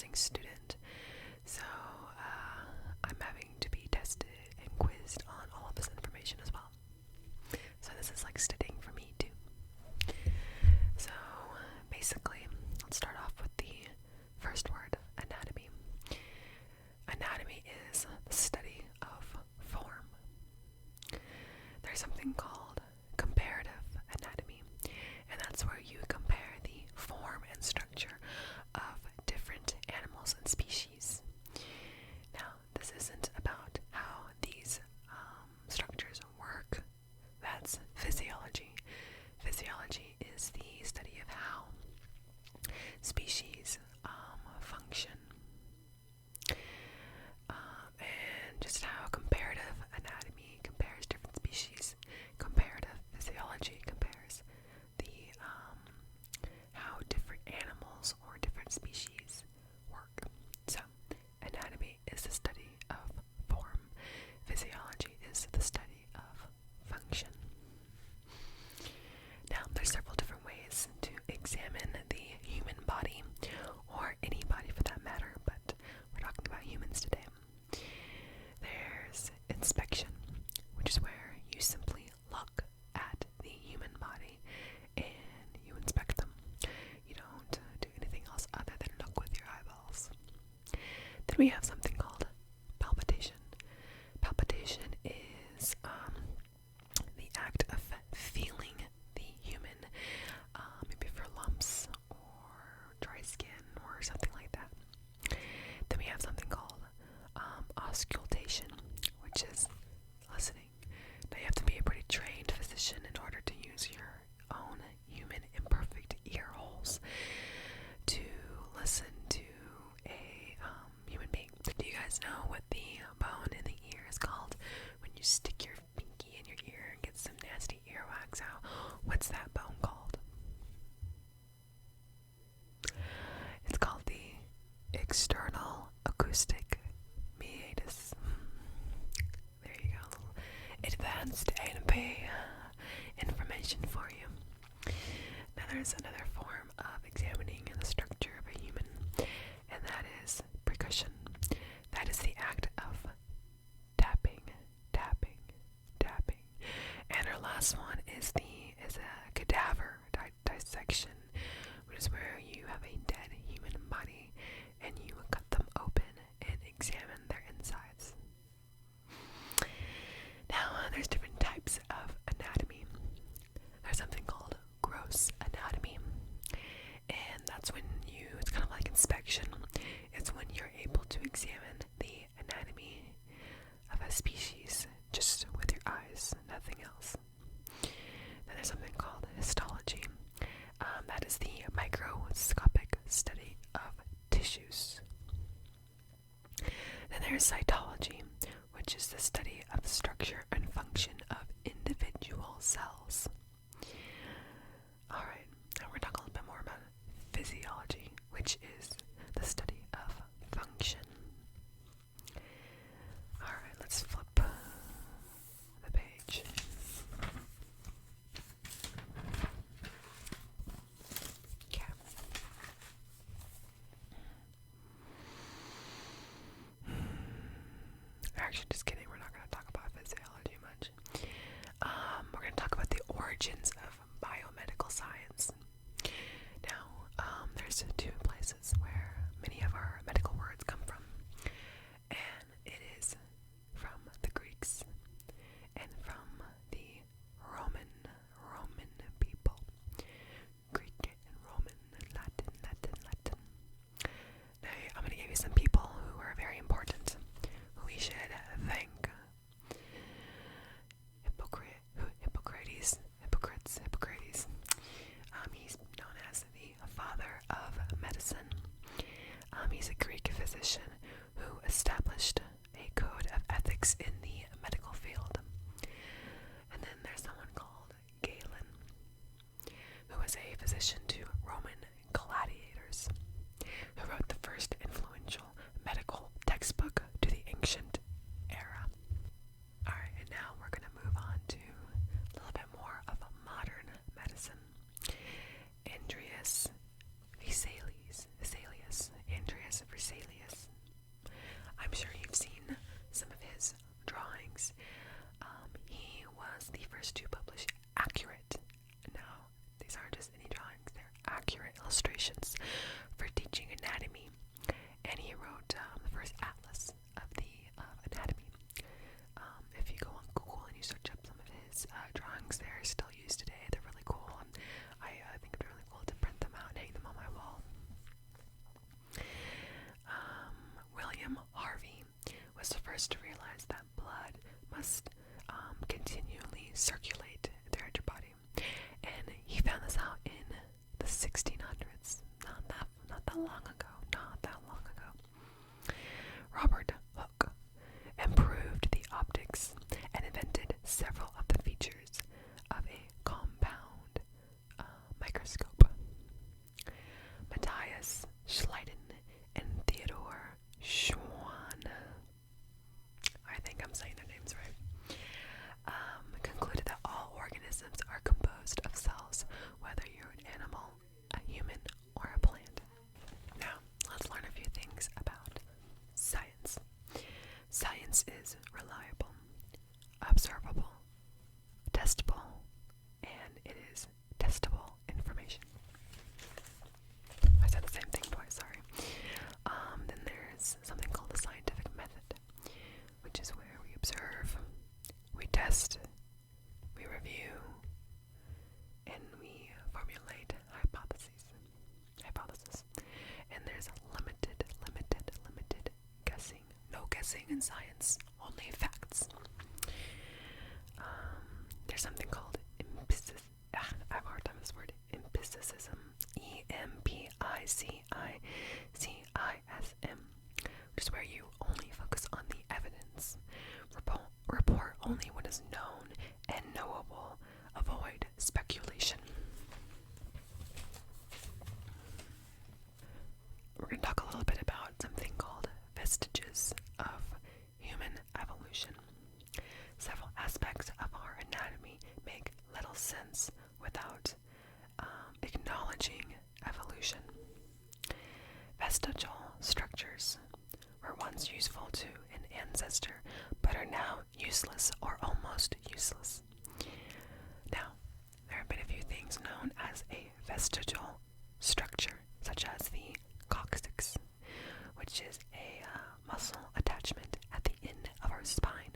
nursing student, so I'm having to be tested and quizzed on all of this information as well. So this is like studying for me too. So basically, let's start off with the first word, anatomy. Anatomy is the study of form. There's something called comparative anatomy, and that's where you compare the form and structure of different animals and species. Now, this isn't about how these structures work. That's physiology. Physiology is the study of how species function, and just how comparative anatomy compares different species. Comparative physiology compares the how different animals or different species work. So, anatomy is the study of form. Physiology is the study of function. Now, there's several different ways to examine the human body, or any body for that matter, but we're talking about humans today. There's inspection, which is where you simply look at the human body and you inspect them. You don't do anything else other than look with your eyeballs. Then we have something called palpation. Palpation is the act of feeling the human, maybe for lumps or dry skin or something like that. Then we have something called auscultation, which is listening. Now you have to be a pretty trained physician in order to use your own human imperfect ear holes to listen to a human being. Do you guys know what the bone in the ear is called? When you stick your pinky in your ear and get some nasty earwax out, what's that bone called? It's called the external acoustic meatus. There you go, little advanced A&P information for you. Now there's another form of examining the structure of a human, and that is percussion. That is the act of tapping, tapping, tapping. And our last one is a cadaver dissection, which is where you have a dead human body and you cut them open and examine their insides. Now, there's different types of anatomy. There's something called gross anatomy, and that's when it's kind of like inspection. It's when you're able to examine the anatomy of a species just with your eyes, nothing else. Then there's something called histology. That is the microscopic study of tissues. Then there's cytology, which is the study of the structure and function of individual cells. Alright, now we're talking a little bit more about physiology, which is the study of function. Alright, let's flip the page. Okay. Actually, just kidding, we're not going to talk about physiology much. We're going to talk about the origins of biomedical science. Now, there's two places where many of our medical words come from, and it is from the Greeks and from the Roman people. Greek and Roman, Latin. Now, I'm going to give you some people who are very important, who we should thank. Hippocrates. He's known as the father of medicine. considerations for teaching anatomy, and he wrote the first atlas of the anatomy. If you go on Google and you search up some of his drawings, they're still used today. They're really cool, and I think it'd be really cool to print them out and hang them on my wall. William Harvey was the first to realize that blood must continually circulate throughout your body, and he found this out in the 1600s. Not that long ago. Robert Hooke improved the optics and invented several of the features of a compound microscope. Matthias Schleiden and Theodore Schwann, I think I'm saying their names right, concluded that all organisms are composed of cells, whether you're an animal, a human, or a plant. Now, let's learn a few things about science. Science is reliable, observable, testable, and it is testable information. I said the same thing twice, sorry. Then there's something called the scientific method, which is where we observe, we test, we review, and we formulate hypotheses. And there's limited guessing. No guessing in science, only facts. There's something called empiricism. I have a hard time with this word. Empiricism. Empicicism, which is where you only focus on the evidence. Report only what is known and knowable. Avoid speculation. We're going to talk a little bit about something called vestiges of human evolution. Several aspects of our anatomy make little sense without acknowledging evolution. Vestigial structures were once useful to an ancestor, but are now useless or almost useless. Now, there have been a few things known as a vestigial structure, such as the coccyx, which is a muscle attachment at the end of our spine.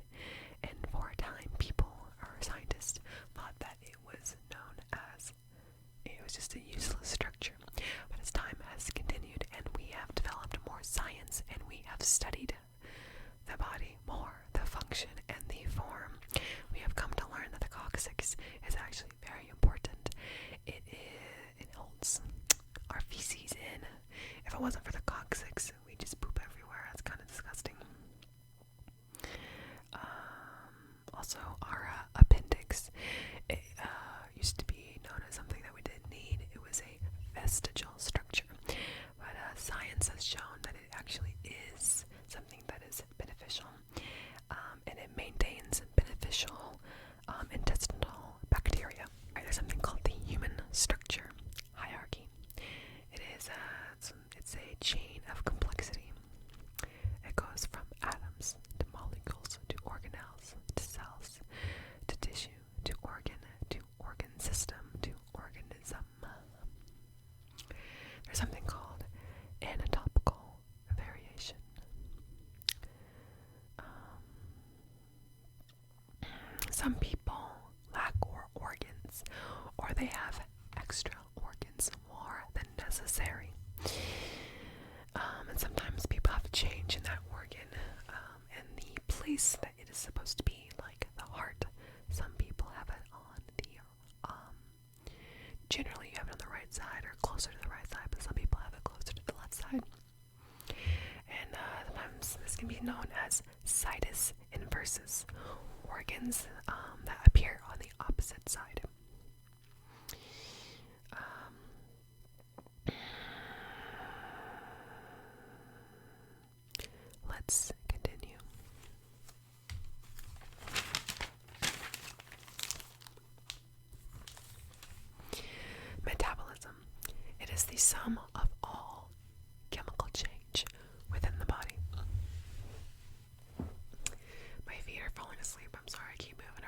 And for a time, people or scientists thought that it was just a useless structure. But as time has continued and we have developed more science and we have studied the body more, the function and the form, we have come to learn that the coccyx is actually very important. It holds our feces in. If it wasn't for the coccyx, we just poop everywhere. That's kind of disgusting. Also, our appendix, it used to be known as something that we didn't need. It was a vestigial structure, but science has shown that it actually is something that is beneficial, and it maintains beneficial intestinal bacteria. There's something called the human structure hierarchy. It's a chain of complexity. It goes from atoms to molecules to organelles to cells to tissue to organ system to organism. There's something called anatomical variation. Some people lack organs, or they have extra organs more than necessary. And sometimes people have a change in that organ, and the place that it is supposed to be, like the heart. Some people have it on the, generally you have it on the right side or closer to the right side, but some people have it closer to the left side. And sometimes this can be known as situs inversus, organs that appear on the opposite side. Let's continue. Metabolism. It is the sum of all chemical change within the body. My feet are falling asleep. I'm sorry, I keep moving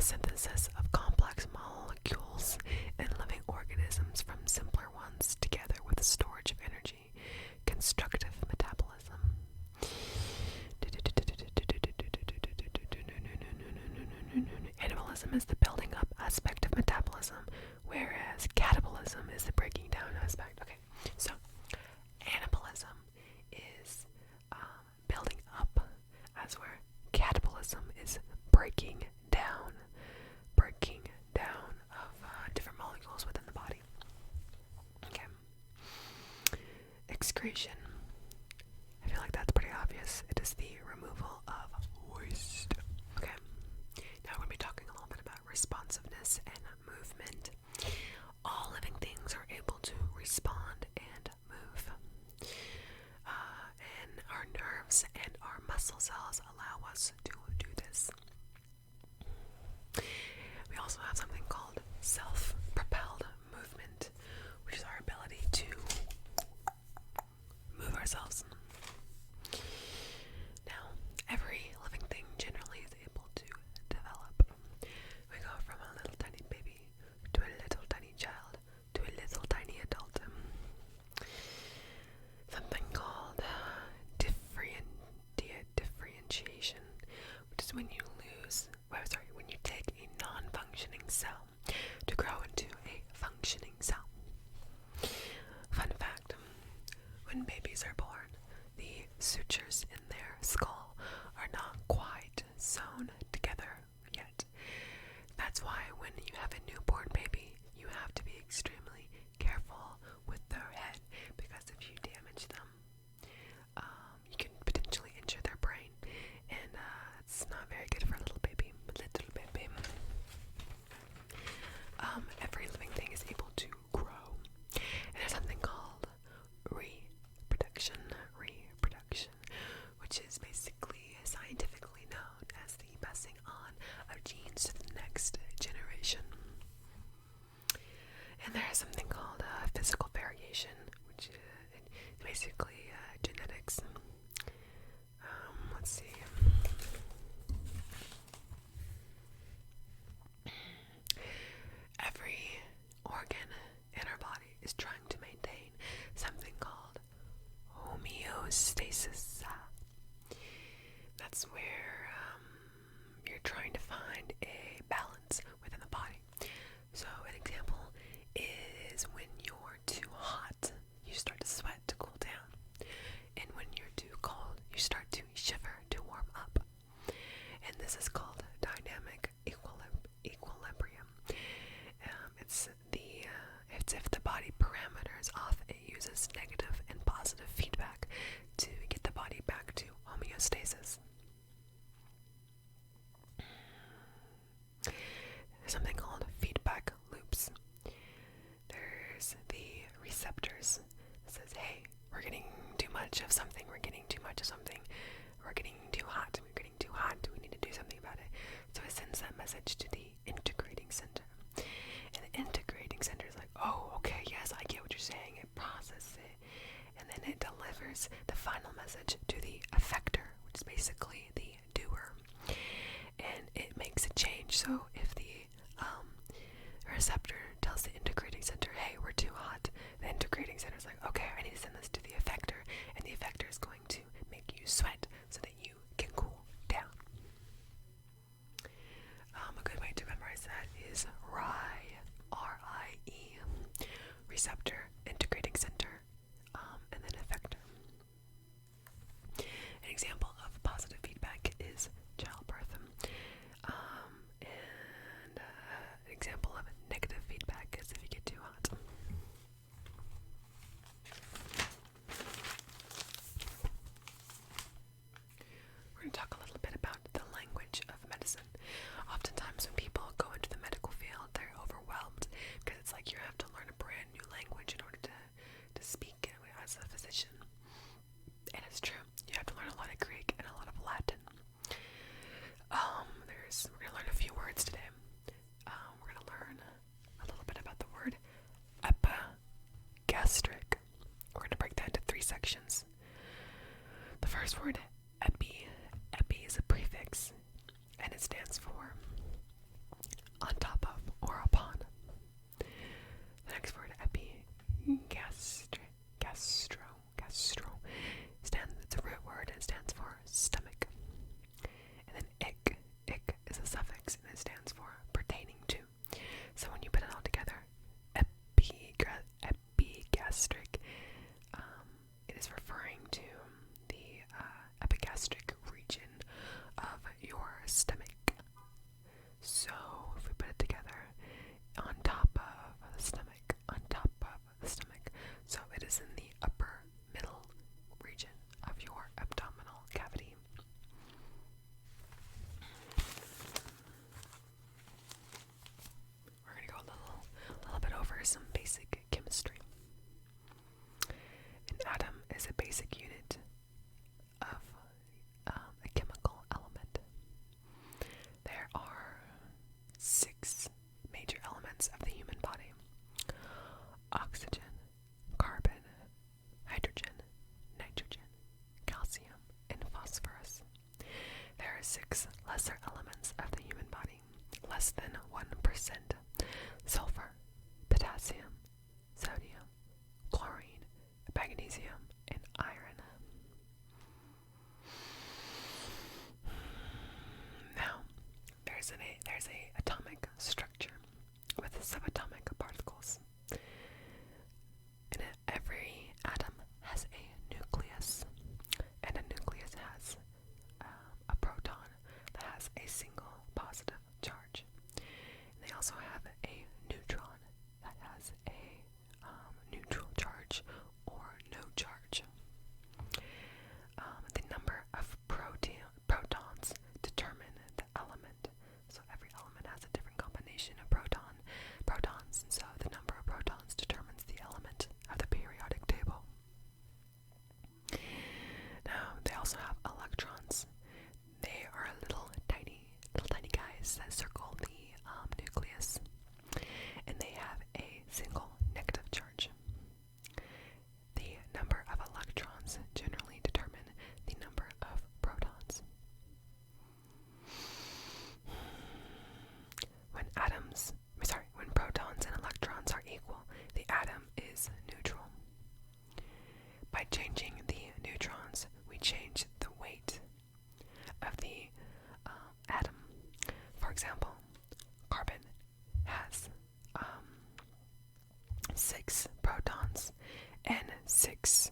synthesis of complex molecules in living organisms from simpler ones together with the storage of energy. Constructive metabolism. Animalism is the building up aspect of metabolism, whereas catabolism is the breaking down aspect. Okay, so animalism is building up, as where catabolism is breaking down of different molecules within the body. Okay. Excretion. I feel like that's pretty obvious. It is the removal of waste. Okay. Now we're going to be talking a little bit about responsiveness and movement. All living things are able to respond and move. And our nerves and our muscle cells allow us to do this. We also have something called self-propelled movement, which is our ability to move ourselves. Now, every living thing generally is able to develop. We go from a little tiny baby to a little tiny child to a little tiny adult. Something called differentiation, which is when you when you take a non-functioning cell to grow into a functioning cell. Fun fact, when babies are born, the sutures in their skull are not quite sewn together yet. That's why when you have a newborn baby, you have to be extremely careful with their head, because if you damage them, you can potentially injure their brain, and it's not very good for a little baby. Every living thing is able to grow, and there's something called reproduction, which is basically scientifically known as the passing on of genes to the next generation. And there is something called physical variation, which is basically genetics. Let's see. Every organ in our body is trying to maintain something called homeostasis. That's where you're trying to find a balance within the body. So an example is when you're too hot, you start to sweat to cool down. And when you're too cold, you start to shiver to warm up. And this is called dynamic equilibrium. It's if the body parameter is off, it uses negative and positive feedback to get the body back to homeostasis. There's something called feedback loops. There's the receptors. It says, hey, we're getting too much of something, we're getting too hot, we need to do something about it. So it sends that message to the integrating center. And the integrating center is like, oh, okay, yes, I get what you're saying. It processes it. And then it delivers the final message to the effector, which is basically the doer. And it makes a change. So if the receptor tells the integrating center, hey, we're too hot, the integrating center is like, okay, I need to send this to the effector. And the effector is going to make you sweat so that you can cool down. A good way to memorize that is RIE, R-I-E, receptor, integrating center, and then effector. An example of positive feedback is childbirth, and an example of negative feedback is if you get too hot. We're going to talk a little bit about the language of medicine. Oftentimes when people go into the medical field, they're overwhelmed because it's like you have to learn a brand new language in order to speak as a physician. And it's true. You have to learn a lot of Greek and a lot of Latin. We're going to learn a few words today. We're going to learn a little bit about the word epigastric. We're going to break that into 3 sections. The first word, epi is a prefix, and it stands for is in the upper middle region of your abdominal cavity. We're going to go a little bit over some basic chemistry. An atom is a basic unit of a chemical element. There are 6 major elements of the human body: oxygen, carbon, hydrogen, nitrogen, calcium, and phosphorus. There are 6 lesser elements of the human body, less than 1%: sulfur, potassium, sodium, chlorine, magnesium, and iron. Now, there's a atomic structure with subatomic particles. And every atom has a nucleus, and a nucleus has a proton that has a single positive charge. And they also have a neutron that has a neutral charge or no charge. The number of protons determine the element. So every element has a different combination of protons, and so the number of protons determines the element of the periodic table. Now, they also have electrons. They are little tiny guys that circle the nucleus, and they have a single negative charge. The number of electrons generally determine the number of protons. When protons and electrons are equal, the atom is neutral. By changing the neutrons, we change the weight of the atom. For example, carbon has 6 protons and 6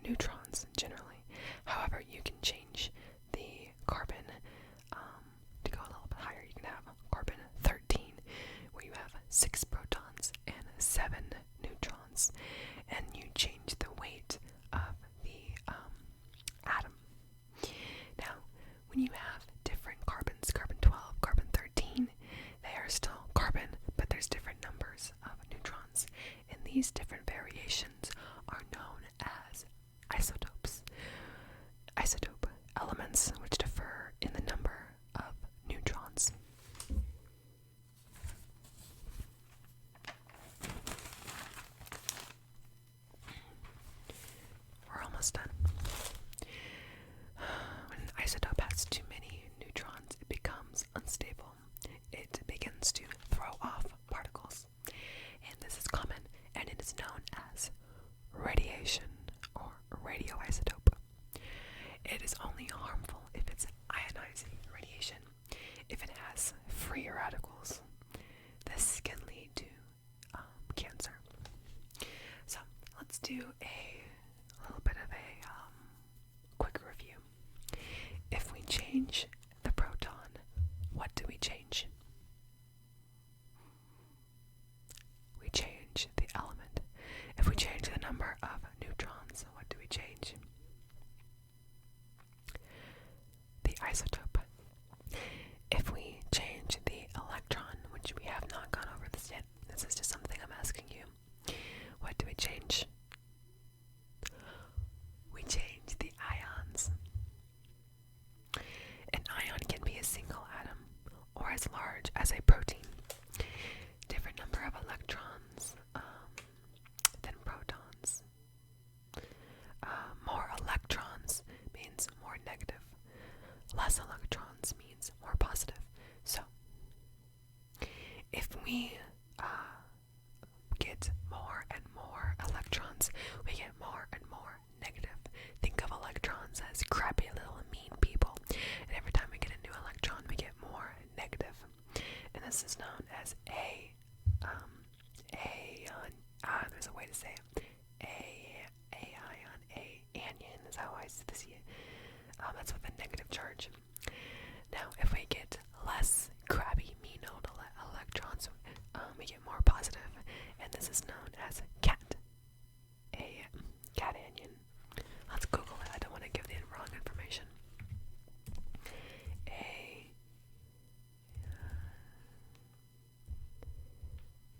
neutrons generally. However, you can change the carbon to go a little bit higher. You can have carbon 13, where you have 6 protons and 7 neutrons, and you change the weight of the atom. Now, when you have different carbons, carbon 12, carbon 13, they are still carbon, but there's different numbers of neutrons, and these different variations are known as isotopes. Isotope elements which differ in the number of neutrons. We're almost done. When an isotope has too many neutrons, it becomes unstable. It begins to throw off particles. And this is common, and it is known as radiation or radioisotope. It is only harmful if it's ionizing radiation. If it has free radicals, this can lead to cancer. So let's do a little bit of a quick review. If we change the proton, what do we change? We change the element. If we change the number of neutrons, what do we change? The isotope. If we change the electron, which we have not gone over this yet, this is just something I'm asking you, what do we change? We change the ions. An ion can be a single atom or as large as a protein. Different number of electrons than protons. More electrons means more negative. Less electrons means more positive. So, if we get more and more electrons, we get more and more negative. Think of electrons as crappy little mean people. And every time we get a new electron, we get more negative. And this is known as there's a way to say it. Anion is how I see it. That's with a negative charge. Now, if we get less crabby, mean old electrons, we get more positive, and this is is known as cat anion. Let's Google it. I don't want to give the wrong information.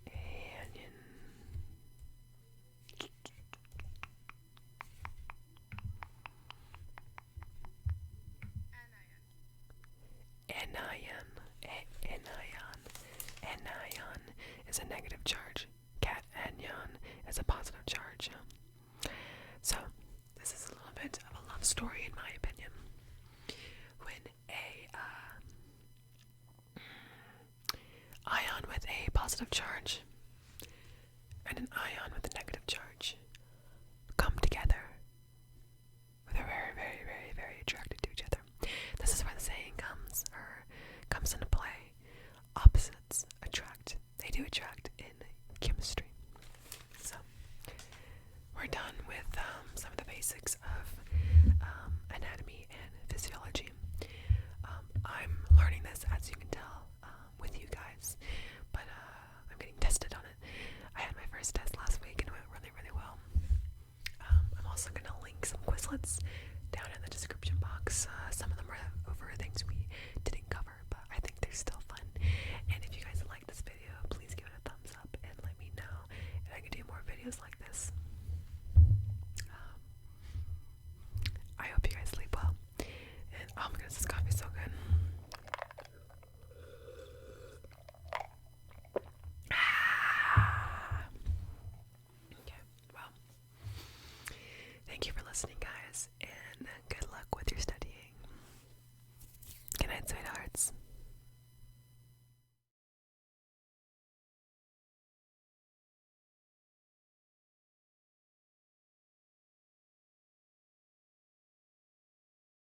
Anion. Anion is a negative charge. Cat anion is a positive charge. So, this is a little bit of a love story in my opinion. When a ion with a positive charge and an ion with a negative charge come together, they're very, very, very, very attracted to each other. This is where the saying comes into play. Opposites attract. They do attract in chemistry. So, we're done with some of the basics of anatomy and physiology. I'm learning this, as you can tell, with you guys, but I'm getting tested on it. I had my first test last week and it went really, really well. I'm also going to link some quizlets down in the description box. Some of